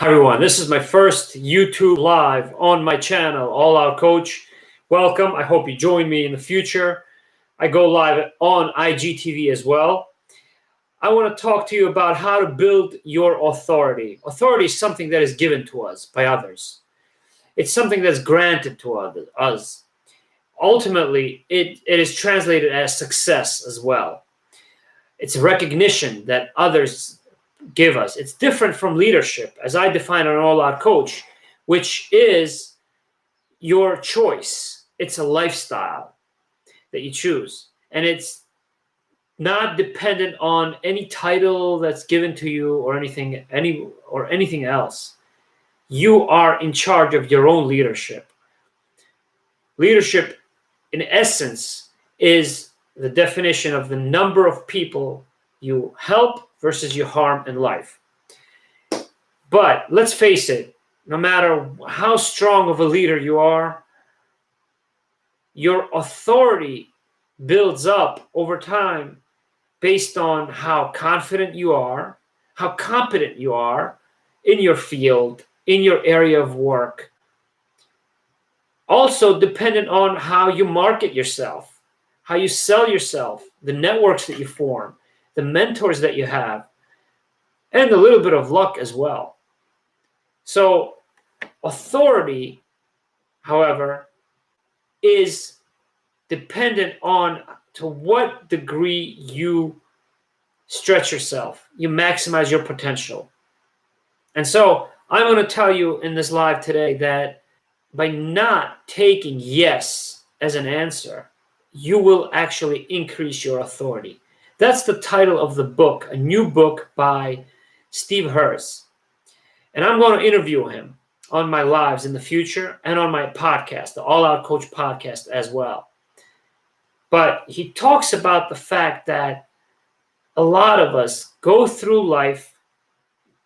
Hi everyone, this is my first YouTube live on my channel, Alloutcoach. Welcome, I hope you join me in the future. I go live on IGTV as well. I want to talk to you about how to build your authority. Authority is something that is given to us by others. It's something that's granted to us. Ultimately, it is translated as success as well. It's a recognition that others give us. It's different from leadership, as I define an all-out coach, which is your choice. It's a lifestyle that you choose, and it's not dependent on any title that's given to you or anything else. You are in charge of your own leadership. Leadership, in essence, is the definition of the number of people you help versus you harm in life. But let's face it, no matter how strong of a leader you are, your authority builds up over time based on how confident you are, how competent you are in your field, in your area of work. Also dependent on how you market yourself, how you sell yourself, the networks that you form, the mentors that you have, and a little bit of luck as well. So authority, however, is dependent on to what degree you stretch yourself, you maximize your potential. And so I'm going to tell you in this live today that by not taking yes as an answer, you will actually increase your authority. That's the title of the book, a new book by Steve Herz. And I'm going to interview him on my lives in the future and on my podcast, the All Out Coach podcast as well. But he talks about the fact that a lot of us go through life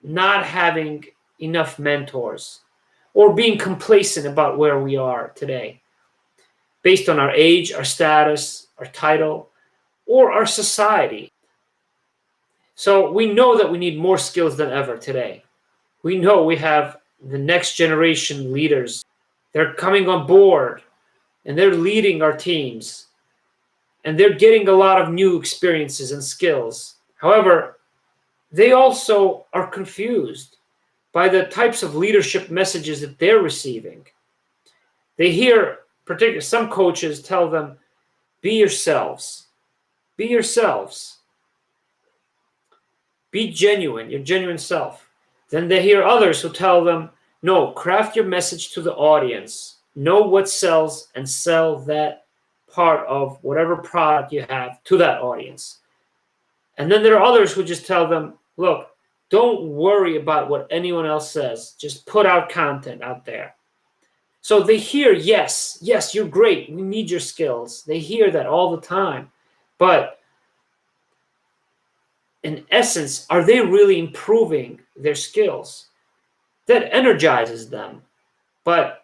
not having enough mentors or being complacent about where we are today based on our age, our status, our title, or our society. So we know that we need more skills than ever today. We know we have the next generation leaders. They're coming on board and they're leading our teams and they're getting a lot of new experiences and skills. However, they also are confused by the types of leadership messages that they're receiving. They hear, particularly some coaches tell them, be yourselves. Be yourselves. Be genuine, your genuine self. Then they hear others who tell them, no, craft your message to the audience. Know what sells and sell that part of whatever product you have to that audience. And then there are others who just tell them, look, don't worry about what anyone else says. Just put out content out there. So they hear, yes, you're great. We need your skills. They hear that all the time. But in essence, are they really improving their skills? That energizes them, but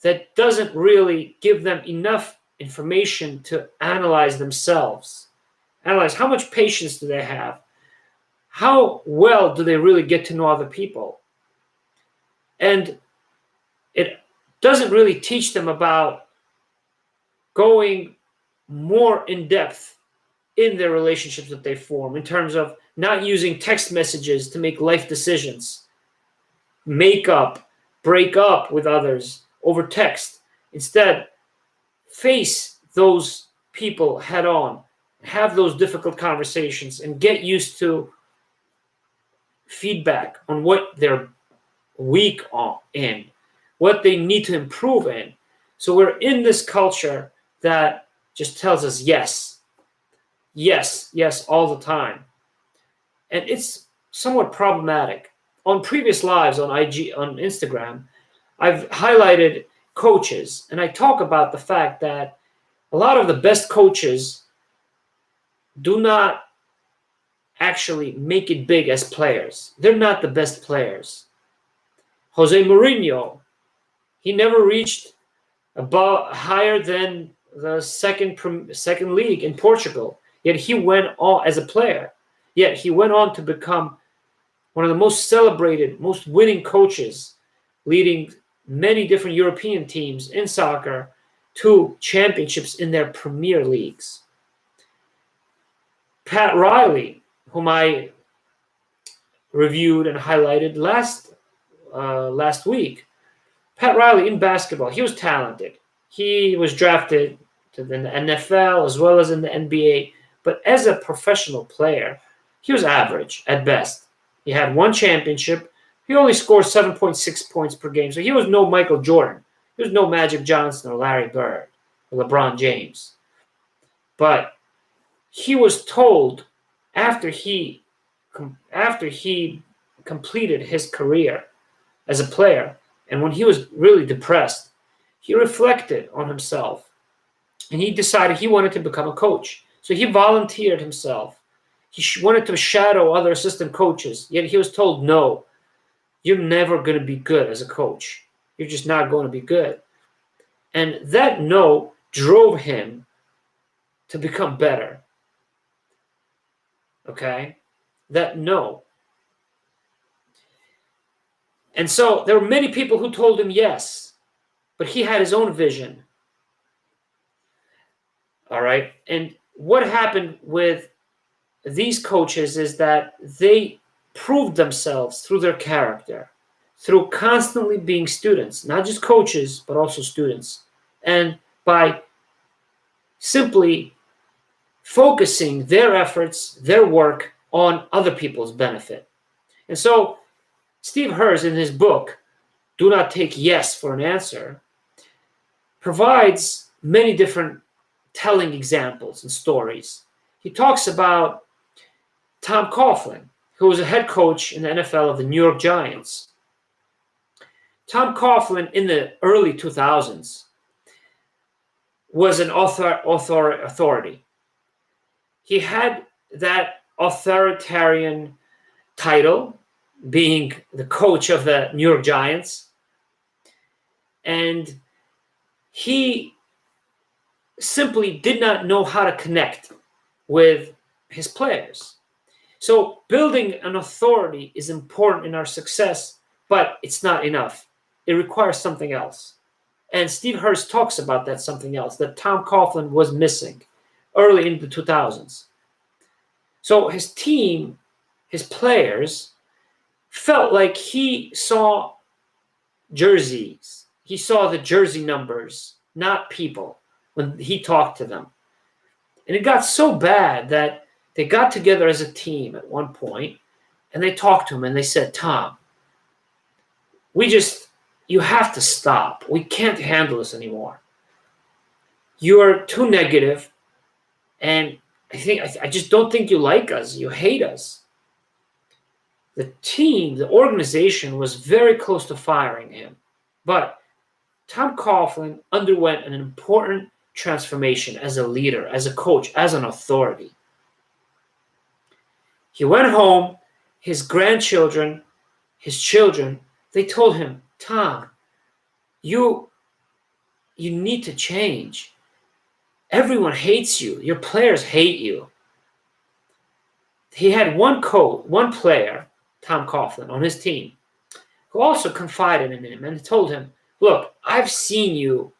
that doesn't really give them enough information to analyze themselves. Analyze how much patience do they have? How well do they really get to know other people? And it doesn't really teach them about going more in depth in their relationships that they form, in terms of not using text messages to make life decisions, make up, break up with others over text. Instead, face those people head on, have those difficult conversations, and get used to feedback on what they're weak in, what they need to improve in. So we're in this culture that just tells us yes all the time. And it's somewhat problematic. On previous lives on IG, on Instagram, I've highlighted coaches, and I talk about the fact that a lot of the best coaches do not actually make it big as players. They're not the best players. Jose Mourinho, he never reached above higher than the second league in Portugal. Yet he went on as a player. Yet he went on to become one of the most celebrated, most winning coaches, leading many different European teams in soccer to championships in their premier leagues. Pat Riley, whom I reviewed and highlighted last week. Pat Riley in basketball, he was talented. He was drafted to the NFL as well as in the NBA. But as a professional player, he was average at best. He had one championship. He only scored 7.6 points per game. So he was no Michael Jordan. He was no Magic Johnson or Larry Bird or LeBron James. But he was told after he completed his career as a player, and when he was really depressed, he reflected on himself and he decided he wanted to become a coach. So he volunteered himself. He wanted to shadow other assistant coaches, yet he was told, no, you're never going to be good as a coach. You're just not going to be good. And that no drove him to become better. Okay? That no. And so there were many people who told him yes, but he had his own vision. All right? And what happened with these coaches is that they proved themselves through their character, through constantly being students, not just coaches, but also students. And by simply focusing their efforts, their work on other people's benefit. And so Steve Herz, in his book, Do Not Take Yes for an Answer, provides many different telling examples and stories. He talks about Tom Coughlin, who was a head coach in the NFL of the New York Giants. Tom Coughlin, in the early 2000s, was an authority. He had that authoritarian title, being the coach of the New York Giants. And he simply did not know how to connect with his players. So building an authority is important in our success, but it's not enough. It requires something else. And Steve Herz talks about that something else that Tom Coughlin was missing early in the 2000s. So his team, his players, felt like he saw jerseys. He saw the jersey numbers, not people, when he talked to them. And it got so bad that they got together as a team at one point, and they talked to him and they said, Tom, you have to stop. We can't handle this anymore. You're too negative, and I just don't think you like us. You hate us. The team, the organization was very close to firing him. But Tom Coughlin underwent an important transformation as a leader, as a coach, as an authority. He went home, his grandchildren, his children, they told him, Tom, you need to change. Everyone hates you. Your players hate you. He had one player, Tom Coughlin, on his team, who also confided in him and told him, look, I've seen you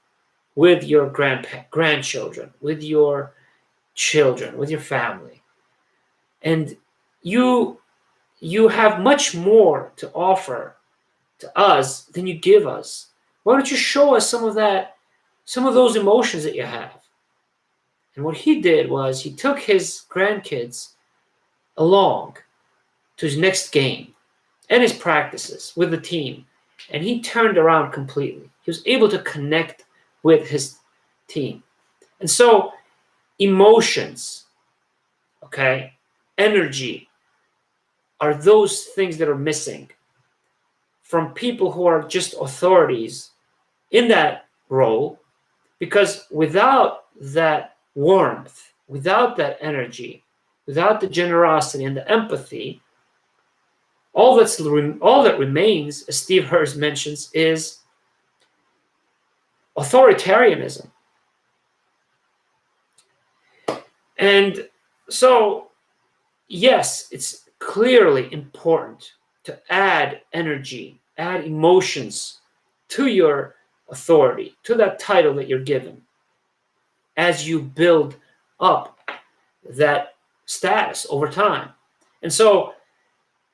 with your grandchildren, with your children, with your family. And you have much more to offer to us than you give us. Why don't you show us some of those emotions that you have? And what he did was he took his grandkids along to his next game and his practices with the team. And he turned around completely. He was able to connect with his team. And so emotions, okay, energy are those things that are missing from people who are just authorities in that role, because without that warmth, without that energy, without the generosity and the empathy, all that remains, as Steve Herz mentions, is authoritarianism. And so, yes, it's clearly important to add energy, add emotions to your authority, to that title that you're given, as you build up that status over time. And so,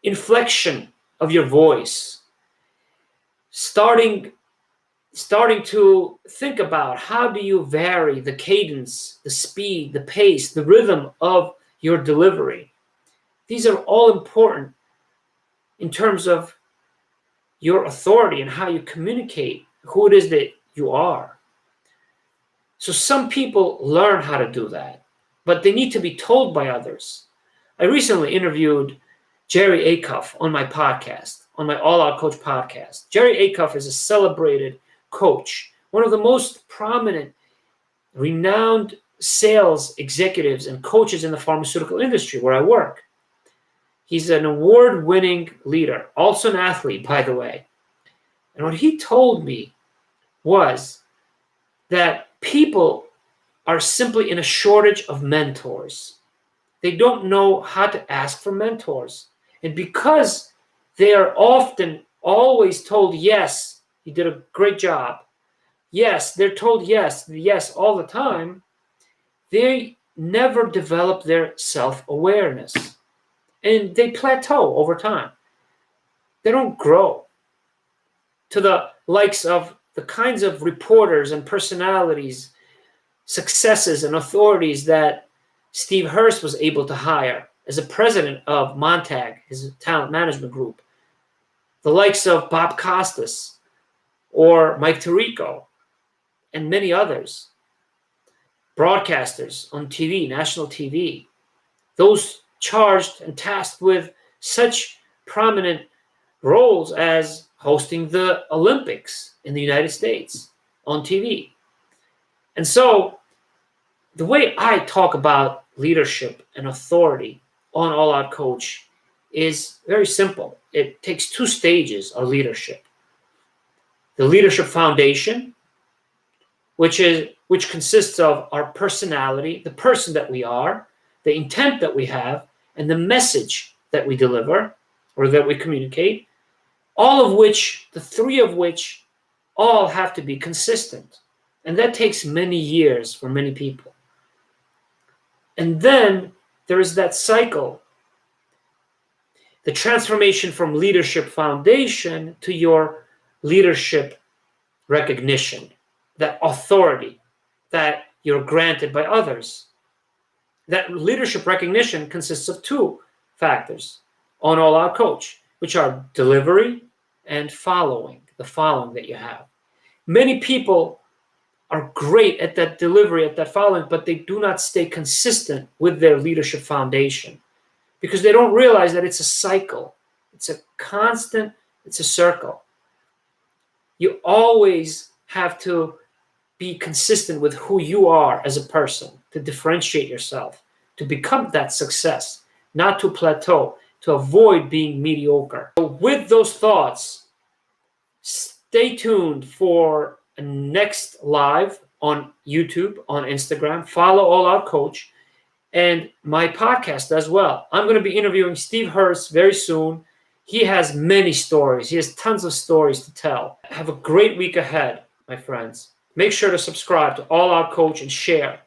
inflection of your voice, starting to think about how do you vary the cadence, the speed, the pace, the rhythm of your delivery. These are all important in terms of your authority and how you communicate who it is that you are. So some people learn how to do that, but they need to be told by others. I recently interviewed Jerry Acuff on my podcast, on my Alloutcoach podcast. Jerry Acuff is a celebrated coach, one of the most prominent, renowned sales executives and coaches in the pharmaceutical industry where I work. He's an award-winning leader, also an athlete, by the way. And what he told me was that people are simply in a shortage of mentors. They don't know how to ask for mentors. And because they are often always told, yes, you did a great job. Yes, they're told yes all the time. They never develop their self-awareness. And they plateau over time. They don't grow to the likes of the kinds of reporters and personalities, successes and authorities that Steve Herz was able to hire as a president of Montag, his talent management group. The likes of Bob Costas or Mike Tirico and many others. Broadcasters on TV, national TV. Those charged and tasked with such prominent roles as hosting the Olympics in the United States on TV. And so the way I talk about leadership and authority on Alloutcoach is very simple. It takes two stages of leadership. The leadership foundation, which consists of our personality, the person that we are, the intent that we have, and the message that we deliver or that we communicate, all of which, the three of which, all have to be consistent. And that takes many years for many people. And then there is that cycle, the transformation from leadership foundation to your leadership recognition, that authority that you're granted by others. That leadership recognition consists of two factors on Alloutcoach, which are delivery and following, the following that you have. Many people are great at that delivery, at that following, but they do not stay consistent with their leadership foundation because they don't realize that it's a cycle. It's a constant, it's a circle. You always have to be consistent with who you are as a person, to differentiate yourself, to become that success, not to plateau, to avoid being mediocre. So with those thoughts, stay tuned for a next live on YouTube, on Instagram. Follow Alloutcoach and my podcast as well. I'm going to be interviewing Steve Herz very soon. He has many stories. He has tons of stories to tell. Have a great week ahead, my friends. Make sure to subscribe to Alloutcoach and share.